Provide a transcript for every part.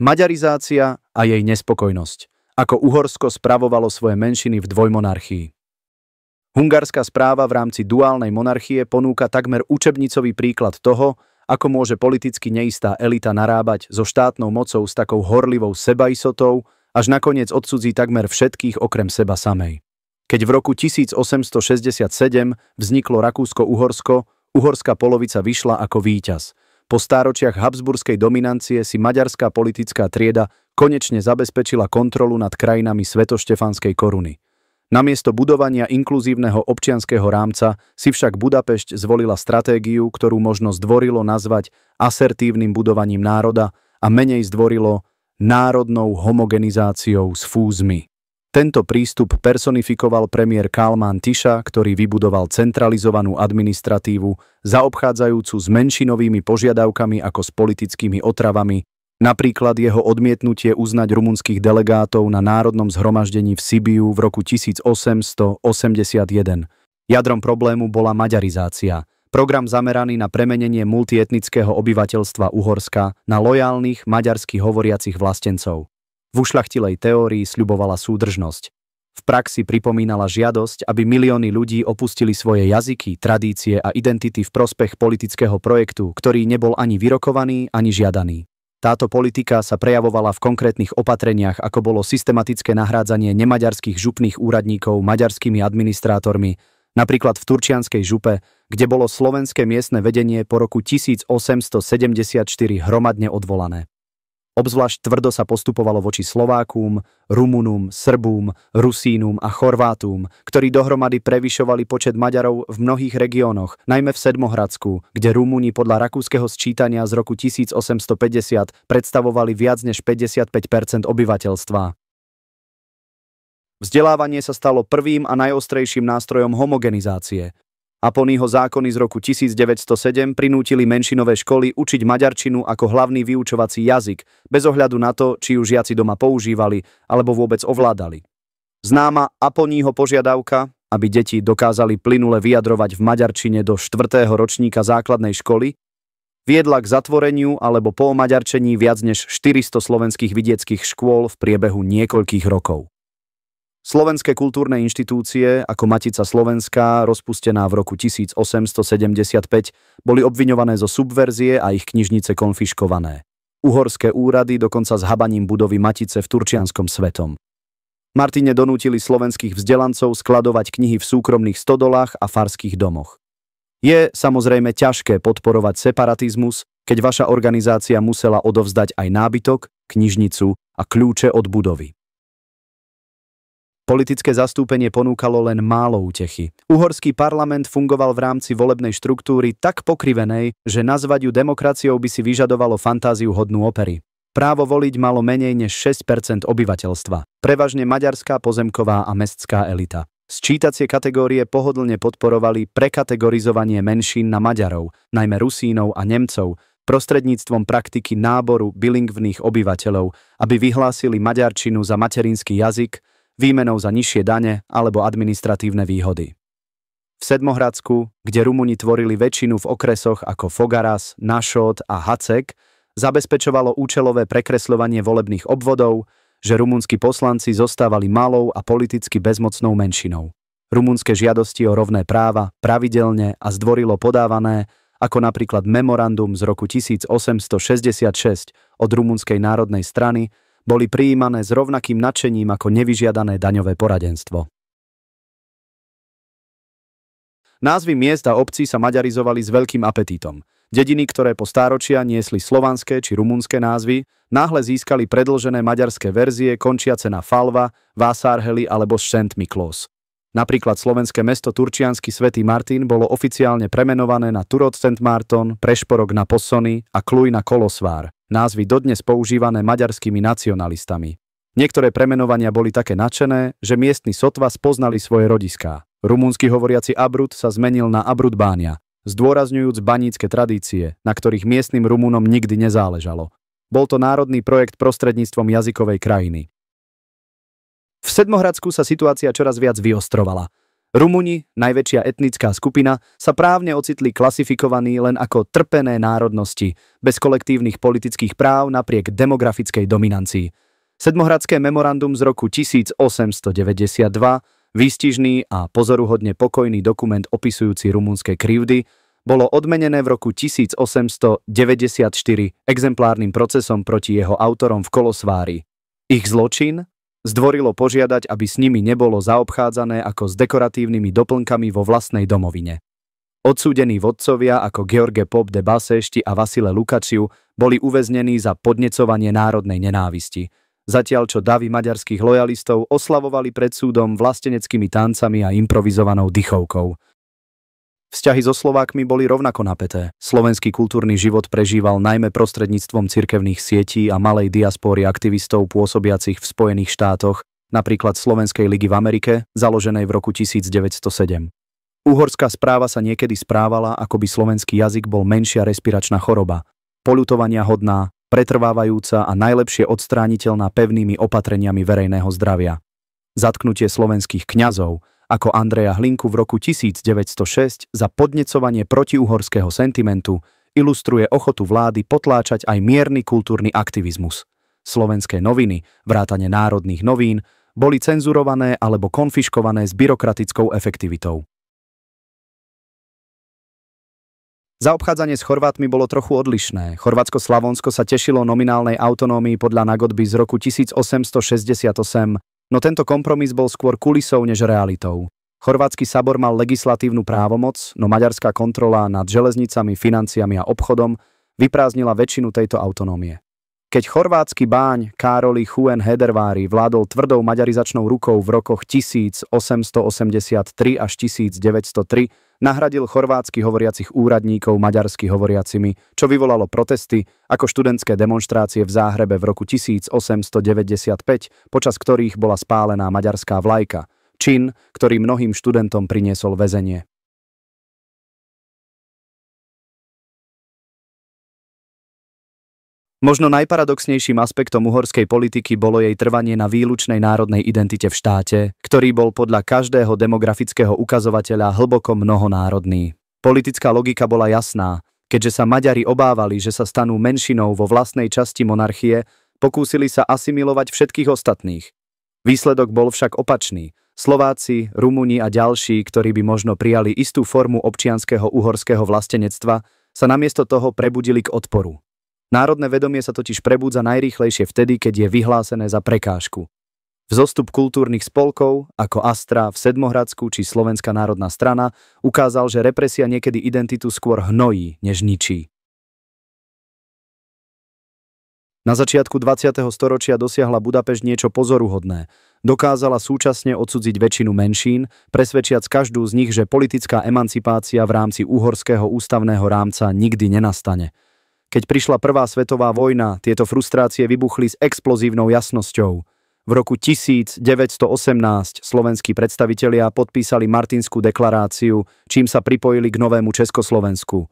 Maďarizácia a jej nespokojnosť. Ako Uhorsko spravovalo svoje menšiny v dvojmonarchii. Hungarská správa v rámci duálnej monarchie ponúka takmer učebnicový príklad toho, ako môže politicky neistá elita narábať so štátnou mocou s takou horlivou sebaistotou, až nakoniec odcudzí takmer všetkých okrem seba samej. Keď v roku 1867 vzniklo Rakúsko-Uhorsko, uhorská polovica vyšla ako víťaz. Po stáročiach habsburskej dominancie si maďarská politická trieda konečne zabezpečila kontrolu nad krajinami Svetoštefanskej koruny. Namiesto budovania inkluzívneho občianskeho rámca si však Budapešť zvolila stratégiu, ktorú možno zdvorilo nazvať asertívnym budovaním národa a menej zdvorilo národnou homogenizáciou s fúzmi. Tento prístup personifikoval premiér Kálmán Tisza, ktorý vybudoval centralizovanú administratívu, zaobchádzajúcu s menšinovými požiadavkami ako s politickými otravami, napríklad jeho odmietnutie uznať rumunských delegátov na národnom zhromaždení v Sibiu v roku 1881. Jadrom problému bola maďarizácia, program zameraný na premenenie multietnického obyvateľstva Uhorska na lojálnych maďarsky hovoriacich vlastencov. V ušľachtilej teórii sľubovala súdržnosť. V praxi pripomínala žiadosť, aby milióny ľudí opustili svoje jazyky, tradície a identity v prospech politického projektu, ktorý nebol ani vyrokovaný, ani žiadaný. Táto politika sa prejavovala v konkrétnych opatreniach, ako bolo systematické nahrádzanie nemaďarských župných úradníkov maďarskými administrátormi, napríklad v Turčianskej župe, kde bolo slovenské miestne vedenie po roku 1874 hromadne odvolané. Obzvlášť tvrdo sa postupovalo voči Slovákům, Rumunom, Srbom, Rusínum a Chorvátum, ktorí dohromady prevyšovali počet Maďarov v mnohých regiónoch, najmä v Sedmohradsku, kde Rumúni podľa rakúskeho sčítania z roku 1850 predstavovali viac než 55% obyvateľstva. Vzdelávanie sa stalo prvým a najostrejším nástrojom homogenizácie. Aponyho zákony z roku 1907 prinútili menšinové školy učiť maďarčinu ako hlavný vyučovací jazyk, bez ohľadu na to, či ju žiaci doma používali alebo vôbec ovládali. Známa Aponyho požiadavka, aby deti dokázali plynule vyjadrovať v maďarčine do 4. ročníka základnej školy, viedla k zatvoreniu alebo pomaďarčení viac než 400 slovenských vidieckých škôl v priebehu niekoľkých rokov. Slovenské kultúrne inštitúcie, ako Matica Slovenská, rozpustená v roku 1875, boli obviňované zo subverzie a ich knižnice konfiškované. Uhorské úrady dokonca s habaním budovy Matice v Turčianskom Svetom. Martine donútili slovenských vzdelancov skladovať knihy v súkromných stodolách a farských domoch. Je samozrejme ťažké podporovať separatizmus, keď vaša organizácia musela odovzdať aj nábytok, knižnicu a kľúče od budovy. Politické zastúpenie ponúkalo len málo útechy. Uhorský parlament fungoval v rámci volebnej štruktúry tak pokrivenej, že nazvať ju demokraciou by si vyžadovalo fantáziu hodnú opery. Právo voliť malo menej než 6% obyvateľstva, prevažne maďarská pozemková a mestská elita. Sčítacie kategórie pohodlne podporovali prekategorizovanie menšín na Maďarov, najmä Rusínov a Nemcov, prostredníctvom praktiky náboru bilingvných obyvateľov, aby vyhlásili maďarčinu za materinský jazyk, výmenou za nižšie dane alebo administratívne výhody. V Sedmohradsku, kde Rumúni tvorili väčšinu v okresoch ako Fogaras, Našod a Hacek, zabezpečovalo účelové prekresľovanie volebných obvodov, že rumunskí poslanci zostávali malou a politicky bezmocnou menšinou. Rumunské žiadosti o rovné práva pravidelne a zdvorilo podávané, ako napríklad memorandum z roku 1866 od Rumunskej národnej strany, boli prijímané s rovnakým nadšením ako nevyžiadané daňové poradenstvo. Názvy miest a obcí sa maďarizovali s veľkým apetítom. Dediny, ktoré po stáročia niesli slovanské či rumunské názvy, náhle získali predĺžené maďarské verzie končiace na Falva, Vásárhely alebo Szent Miklós. Napríklad slovenské mesto Turčiansky Svätý Martin bolo oficiálne premenované na Turod Szent Márton, Prešporok na Possony a Kluj na Kolosvár, názvy dodnes používané maďarskými nacionalistami. Niektoré premenovania boli také nadšené, že miestni sotva spoznali svoje rodiská. Rumúnsky hovoriaci Abrud sa zmenil na Abrud Báňa, zdôrazňujúc banícke tradície, na ktorých miestnym Rumúnom nikdy nezáležalo. Bol to národný projekt prostredníctvom jazykovej krajiny. V Sedmohradsku sa situácia čoraz viac vyostrovala. Rumúni, najväčšia etnická skupina, sa právne ocitli klasifikovaní len ako trpené národnosti, bez kolektívnych politických práv napriek demografickej dominancii. Sedmohradské memorandum z roku 1892, výstižný a pozoruhodne pokojný dokument opisujúci rumunské krivdy, bolo odmenené v roku 1894 exemplárnym procesom proti jeho autorom v Kolosvári. Ich zločin zdvorilo požiadať, aby s nimi nebolo zaobchádzané ako s dekoratívnymi doplnkami vo vlastnej domovine. Odsúdení vodcovia ako George Pop de Basešti a Vasile Lukačiu boli uväznení za podnecovanie národnej nenávisti, zatiaľ čo davy maďarských lojalistov oslavovali pred súdom vlasteneckými tancami a improvizovanou dychovkou. Vzťahy so Slovákmi boli rovnako napäté. Slovenský kultúrny život prežíval najmä prostredníctvom cirkevných sietí a malej diaspóry aktivistov pôsobiacich v Spojených štátoch, napríklad Slovenskej ligy v Amerike, založenej v roku 1907. Uhorská správa sa niekedy správala, ako by slovenský jazyk bol menšia respiračná choroba, poľutovania hodná, pretrvávajúca a najlepšie odstrániteľná pevnými opatreniami verejného zdravia. Zatknutie slovenských kňazov, ako Andreja Hlinku v roku 1906 za podnecovanie protiuhorského sentimentu, ilustruje ochotu vlády potláčať aj mierny kultúrny aktivizmus. Slovenské noviny, vrátane Národných novín, boli cenzurované alebo konfiškované s byrokratickou efektivitou. Zaobchádzanie s Chorvátmi bolo trochu odlišné. Chorvátsko-Slavonsko sa tešilo nominálnej autonómii podľa nagodby z roku 1868, no tento kompromis bol skôr kulisou než realitou. Chorvátsky sabor mal legislatívnu právomoc, no maďarská kontrola nad železnicami, financiami a obchodom vyprázdnila väčšinu tejto autonómie. Keď chorvátsky báň Károly Huen Hedervári vládol tvrdou maďarizačnou rukou v rokoch 1883 až 1903, nahradil chorvátsky hovoriacich úradníkov maďarsky hovoriacimi, čo vyvolalo protesty ako študentské demonštrácie v Záhrebe v roku 1895, počas ktorých bola spálená maďarská vlajka, čin, ktorý mnohým študentom priniesol väzenie. Možno najparadoxnejším aspektom uhorskej politiky bolo jej trvanie na výlučnej národnej identite v štáte, ktorý bol podľa každého demografického ukazovateľa hlboko mnohonárodný. Politická logika bola jasná. Keďže sa Maďari obávali, že sa stanú menšinou vo vlastnej časti monarchie, pokúsili sa asimilovať všetkých ostatných. Výsledok bol však opačný. Slováci, Rumúni a ďalší, ktorí by možno prijali istú formu občianskeho uhorského vlastenectva, sa namiesto toho prebudili k odporu. Národné vedomie sa totiž prebúdza najrýchlejšie vtedy, keď je vyhlásené za prekážku. Vzostup kultúrnych spolkov, ako Astra v Sedmohradsku či Slovenská národná strana, ukázal, že represia niekedy identitu skôr hnojí, než ničí. Na začiatku 20. storočia dosiahla Budapešť niečo pozoruhodné. Dokázala súčasne odcudziť väčšinu menšín, presvedčiac každú z nich, že politická emancipácia v rámci uhorského ústavného rámca nikdy nenastane. Keď prišla Prvá svetová vojna, tieto frustrácie vybuchli s explozívnou jasnosťou. V roku 1918 slovenskí predstavitelia podpísali Martinskú deklaráciu, čím sa pripojili k novému Československu.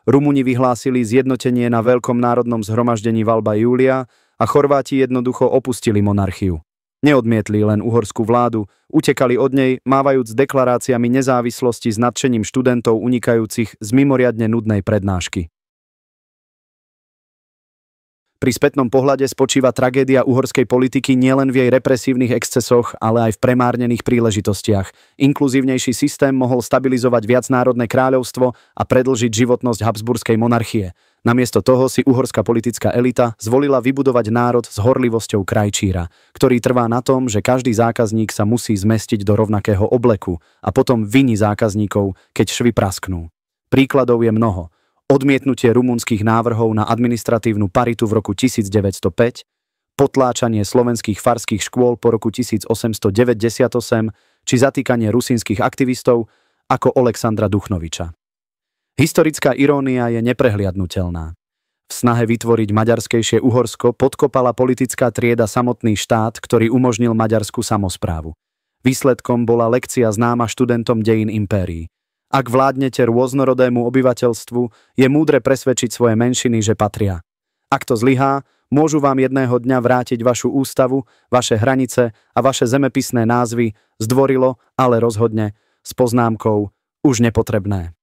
Rumúni vyhlásili zjednotenie na Veľkom národnom zhromaždení Valba Júlia a Chorváti jednoducho opustili monarchiu. Neodmietli len uhorskú vládu, utekali od nej, mávajúc deklaráciami nezávislosti s nadšením študentov unikajúcich z mimoriadne nudnej prednášky. Pri spätnom pohľade spočíva tragédia uhorskej politiky nielen v jej represívnych excesoch, ale aj v premárnených príležitostiach. Inkluzívnejší systém mohol stabilizovať viacnárodné kráľovstvo a predĺžiť životnosť habsburskej monarchie. Namiesto toho si uhorská politická elita zvolila vybudovať národ s horlivosťou krajčíra, ktorý trvá na tom, že každý zákazník sa musí zmestiť do rovnakého obleku a potom viní zákazníkov, keď švy prasknú. Príkladov je mnoho. Odmietnutie rumunských návrhov na administratívnu paritu v roku 1905, potláčanie slovenských farských škôl po roku 1898 či zatýkanie rusínskych aktivistov ako Oleksandra Duchnoviča. Historická irónia je neprehliadnutelná. V snahe vytvoriť maďarskejšie Uhorsko podkopala politická trieda samotný štát, ktorý umožnil maďarskú samosprávu. Výsledkom bola lekcia známa študentom dejín impérií. Ak vládnete rôznorodému obyvateľstvu, je múdre presvedčiť svoje menšiny, že patria. Ak to zlyhá, môžu vám jedného dňa vrátiť vašu ústavu, vaše hranice a vaše zemepisné názvy zdvorilo, ale rozhodne, s poznámkou už nepotrebné.